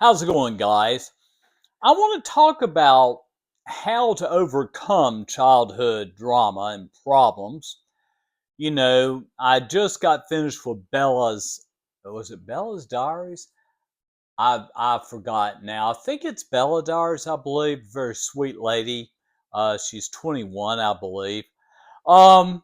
How's it going, guys? I want to talk about how to overcome childhood drama and problems. I just got finished with was it Bella's Diaries? I forgot now. I think it's Bella Diaries, I believe. Very sweet lady. She's 21, I believe. Um,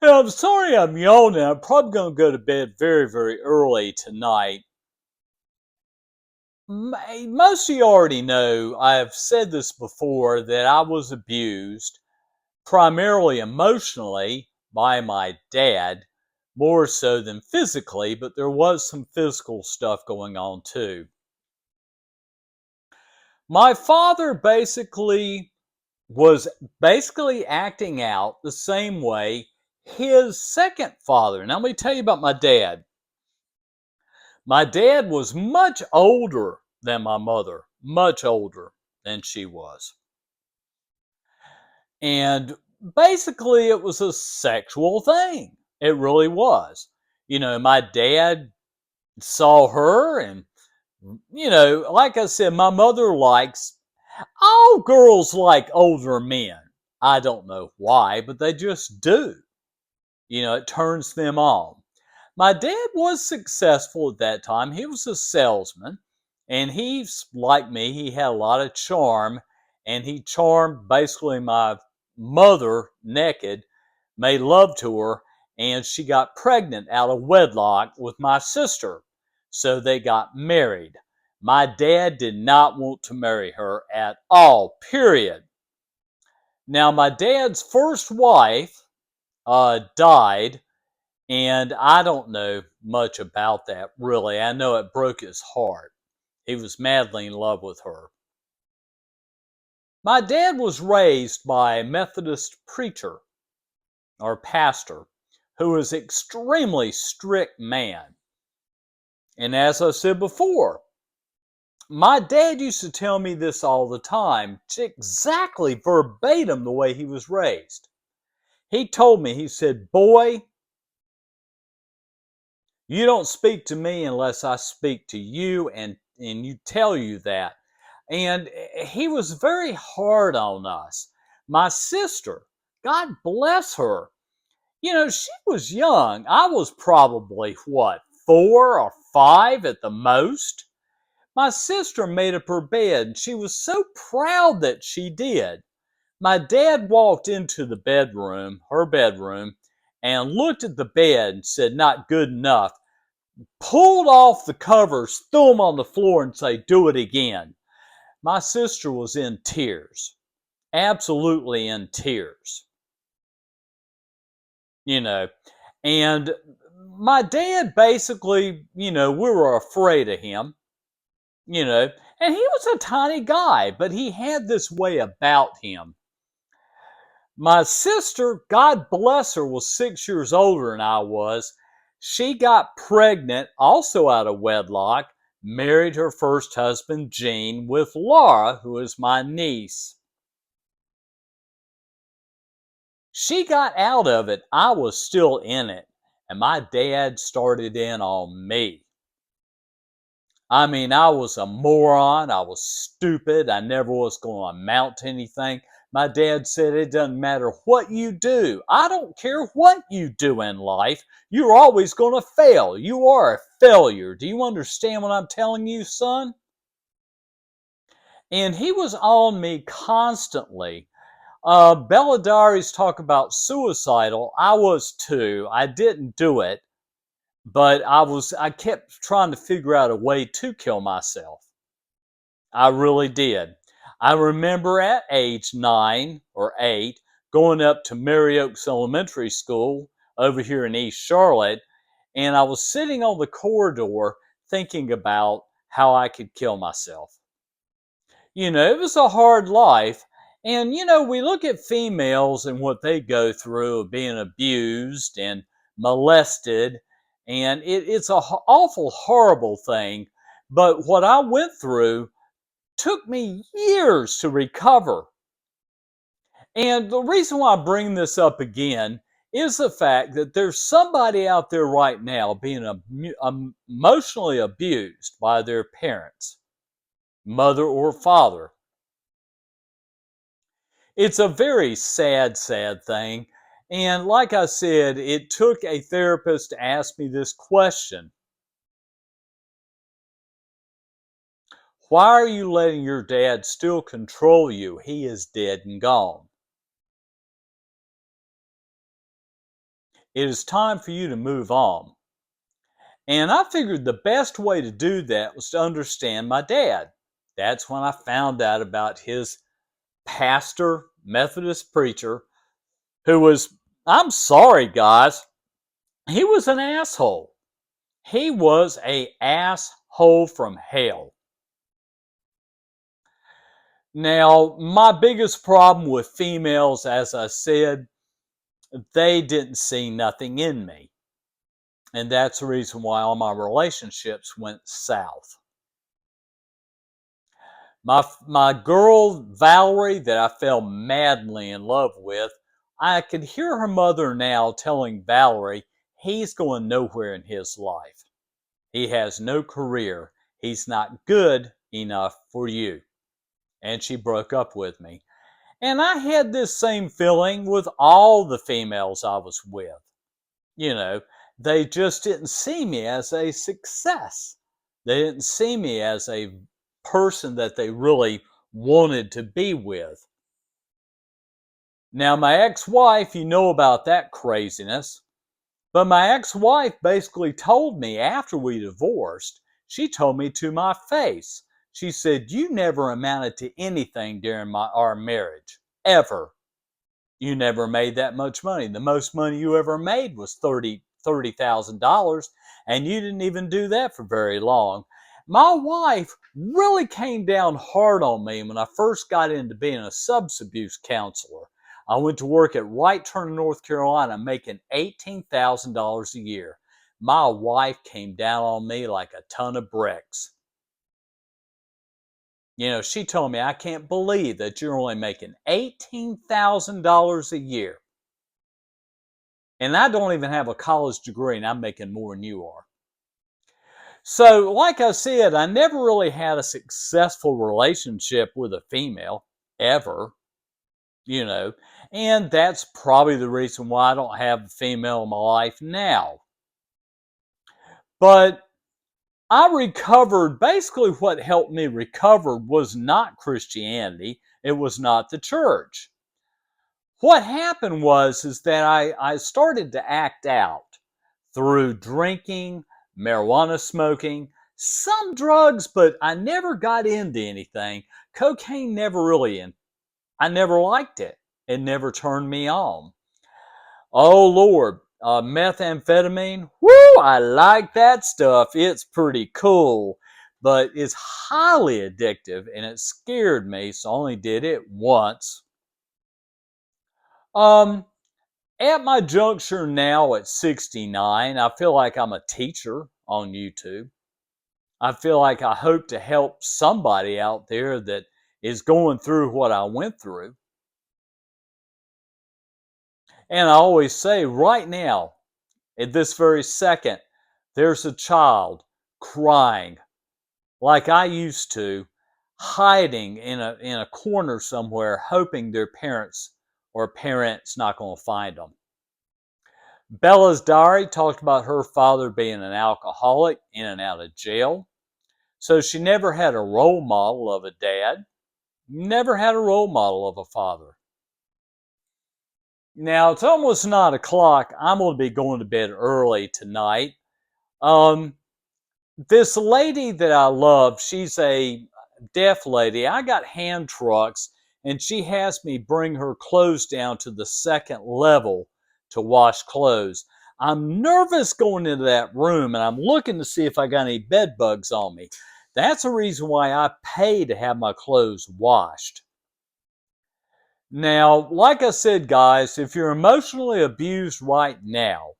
I'm sorry I'm yawning. I'm probably going to go to bed very, very early tonight. Most of you already know, I've said this before, that I was abused primarily emotionally by my dad, more so than physically, but there was some physical stuff going on too. My father was basically acting out the same way his second father. Now let me tell you about my dad. My dad was much older than my mother, much older than she was. And basically, it was a sexual thing. It really was. My dad saw her, and, like I said, my mother likes, all girls like older men. I don't know why, but they just do. It turns them on. My dad was successful at that time. He was a salesman, and he's like me. He had a lot of charm, and he charmed basically my mother naked, made love to her, and she got pregnant out of wedlock with my sister. So they got married. My dad did not want to marry her at all, period. Now, my dad's first wife died, and I don't know much about that, really. I know it broke his heart. He was madly in love with her. My dad was raised by a Methodist preacher or pastor who was an extremely strict man. And as I said before, my dad used to tell me this all the time, exactly verbatim the way he was raised. He told me, he said, "Boy, you don't speak to me unless I speak to you and you tell you that." And he was very hard on us. My sister, God bless her, she was young. I was probably, what, 4 or 5 at the most. My sister made up her bed. She was so proud that she did. My dad walked into the bedroom, her bedroom, and looked at the bed and said, "Not good enough." Pulled off the covers, threw them on the floor, and said, "Do it again." My sister was in tears, absolutely in tears, you know. And my dad basically, we were afraid of him, and he was a tiny guy, but he had this way about him. My sister, God bless her, was 6 years older than I was. She got pregnant, also out of wedlock, married her first husband, Gene, with Laura, who is my niece. She got out of it. I was still in it. And my dad started in on me. I mean, I was a moron. I was stupid. I never was going to amount to anything. My dad said, "It doesn't matter what you do. I don't care what you do in life. You're always going to fail. You are a failure. Do you understand what I'm telling you, son?" And he was on me constantly. Bella Diaries talk about suicidal. I was too. I didn't do it, but I kept trying to figure out a way to kill myself. I really did. I remember at age 9 or 8 going up to Mary Oaks Elementary School over here in East Charlotte, and I was sitting on the corridor thinking about how I could kill myself. It was a hard life. And, we look at females and what they go through of being abused and molested, and it's an awful, horrible thing. But what I went through took me years to recover. And the reason why I bring this up again is the fact that there's somebody out there right now being emotionally abused by their parents, mother or father. It's a very sad, sad thing. And like I said, it took a therapist to ask me this question. Why are you letting your dad still control you? He is dead and gone. It is time for you to move on. And I figured the best way to do that was to understand my dad. That's when I found out about his pastor, Methodist preacher, who was, I'm sorry, guys, he was an asshole. He was a asshole from hell. Now, my biggest problem with females, as I said, they didn't see nothing in me. And that's the reason why all my relationships went south. My girl, Valerie, that I fell madly in love with, I could hear her mother now telling Valerie he's going nowhere in his life. He has no career. He's not good enough for you. And she broke up with me. And I had this same feeling with all the females I was with. You know, they just didn't see me as a success. They didn't see me as a person that they really wanted to be with. Now, my ex-wife, you know about that craziness. But my ex-wife basically told me after we divorced, she told me to my face. She said, you never amounted to anything during our marriage, ever. You never made that much money. The most money you ever made was $30,000, and you didn't even do that for very long. My wife really came down hard on me when I first got into being a substance abuse counselor. I went to work at Wright Turner, North Carolina, making $18,000 a year. My wife came down on me like a ton of bricks. You know, she told me, I can't believe that you're only making $18,000 a year. And I don't even have a college degree, and I'm making more than you are. So, like I said, I never really had a successful relationship with a female, ever, you know. And that's probably the reason why I don't have a female in my life now. But I recovered, basically what helped me recover was not Christianity. It was not the church. What happened is that I started to act out through drinking, marijuana smoking, some drugs, but I never got into anything. Cocaine never really, I never liked it. It never turned me on. Oh Lord, methamphetamine, whoo, I like that stuff. It's pretty cool, but it's highly addictive and it scared me, so I only did it once. Um, at my juncture now at 69, I feel like I'm a teacher on YouTube. I feel like I hope to help somebody out there that is going through what I went through. And I always say right now, at this very second, there's a child crying like I used to, hiding in a corner somewhere, hoping their parents or parents not going to find them. Bella's diary talked about her father being an alcoholic, in and out of jail. So she never had a role model of a dad, never had a role model of a father. Now, it's almost 9 o'clock. I'm going to be going to bed early tonight. This lady that I love, she's a deaf lady. I got hand trucks, and she has me bring her clothes down to the second level to wash clothes. I'm nervous going into that room, and I'm looking to see if I got any bed bugs on me. That's the reason why I pay to have my clothes washed. Now, like I said, guys, if you're emotionally abused right now,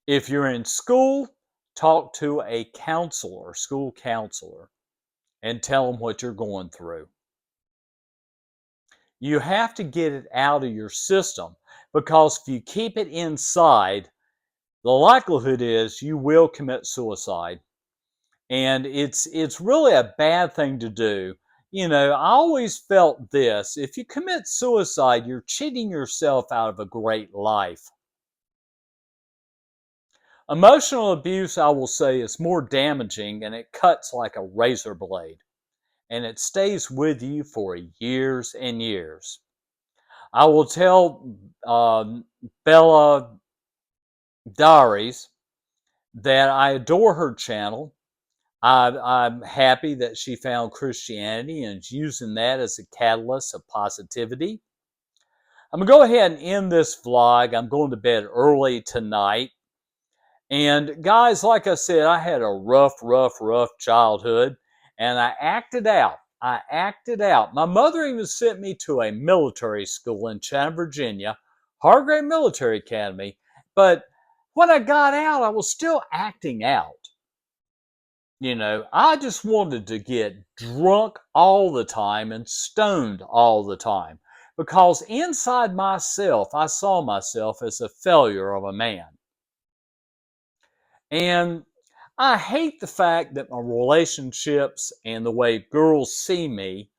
if you're in school, talk to a counselor, school counselor, and tell them what you're going through. You have to get it out of your system, because if you keep it inside, the likelihood is you will commit suicide. And it's really a bad thing to do. I always felt this: if you commit suicide, you're cheating yourself out of a great life. Emotional abuse, I will say, is more damaging, and it cuts like a razor blade, and it stays with you for years and years. I will tell Bella Diaries that I adore her channel. I'm happy that she found Christianity and is using that as a catalyst of positivity. I'm going to go ahead and end this vlog. I'm going to bed early tonight. And guys, like I said, I had a rough childhood, and I acted out. I acted out. My mother even sent me to a military school in Chattanooga, Virginia, Hargrave Military Academy. But when I got out, I was still acting out. I just wanted to get drunk all the time and stoned all the time, because inside myself, I saw myself as a failure of a man. And I hate the fact that my relationships and the way girls see me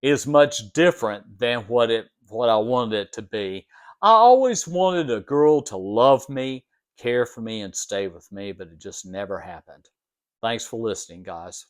is much different than what I wanted it to be. I always wanted a girl to love me, care for me, and stay with me, but it just never happened. Thanks for listening, guys.